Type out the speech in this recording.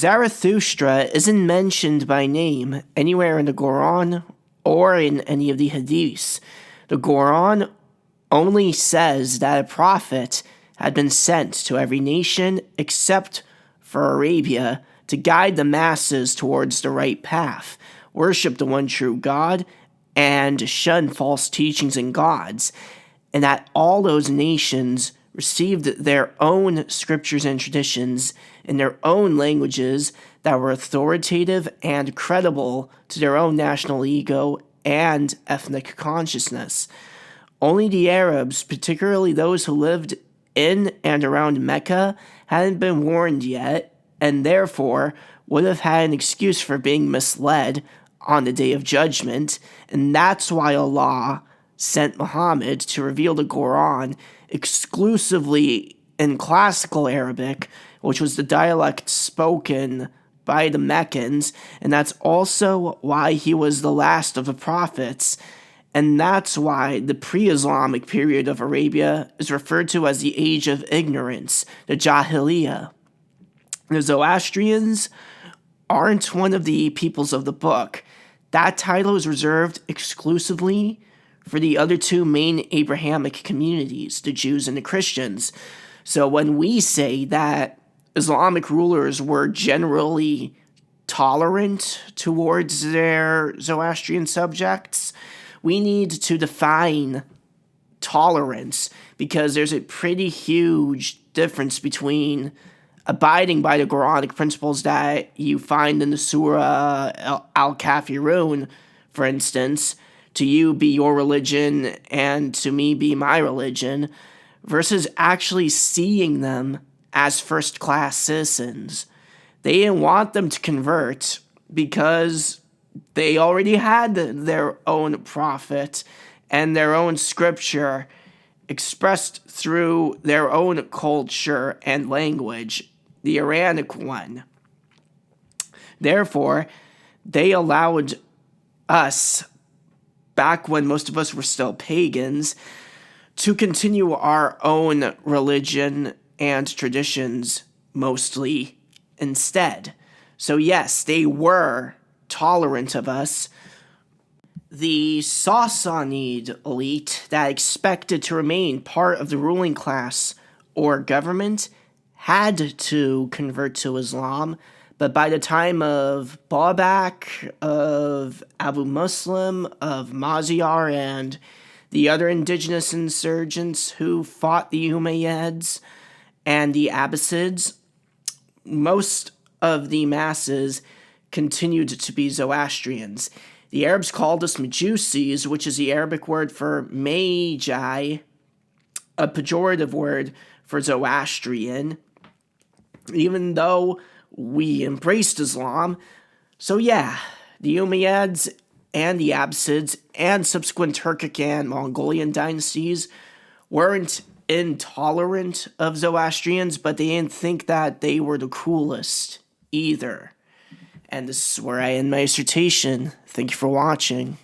Zarathustra isn't mentioned by name anywhere in the Quran or in any of the Hadiths. The Quran only says that a prophet had been sent to every nation except for Arabia to guide the masses towards the right path, worship the one true God, and shun false teachings and gods, and that all those nations received their own scriptures and traditions in their own languages that were authoritative and credible to their own national ego and ethnic consciousness. Only the Arabs, particularly those who lived in and around Mecca, hadn't been warned yet, and therefore would have had an excuse for being misled on the Day of Judgment, and that's why Allah sent Muhammad to reveal the Quran exclusively in classical Arabic, which was the dialect spoken by the Meccans, and that's also why he was the last of the prophets, and that's why the pre-Islamic period of Arabia is referred to as the Age of Ignorance, the Jahiliyyah. The Zoroastrians aren't one of the peoples of the book. That title is reserved exclusively for the other two main Abrahamic communities, the Jews and the Christians. So when we say that Islamic rulers were generally tolerant towards their Zoroastrian subjects, we need to define tolerance, because there's a pretty huge difference between abiding by the Quranic principles that you find in the Surah Al-Kafirun, for instance, to you be your religion and to me be my religion, versus actually seeing them as first-class citizens. They didn't want them to convert because they already had their own prophet and their own scripture expressed through their own culture and language, the Quranic one. Therefore, they allowed us, back when most of us were still pagans, to continue our own religion and traditions mostly instead. So yes, they were tolerant of us. The Sassanid elite that expected to remain part of the ruling class or government had to convert to Islam, but by the time of Babak, of Abu Muslim, of Mazyar, and the other indigenous insurgents who fought the Umayyads and the Abbasids, most of the masses continued to be Zoroastrians. The Arabs called us Majusis, which is the Arabic word for Magi, a pejorative word for Zoroastrian, even though we embraced Islam. So yeah, the Umayyads and the Abbasids and subsequent Turkic and Mongolian dynasties weren't intolerant of Zoroastrians, but they didn't think that they were the coolest either. And this is where I end my dissertation. Thank you for watching.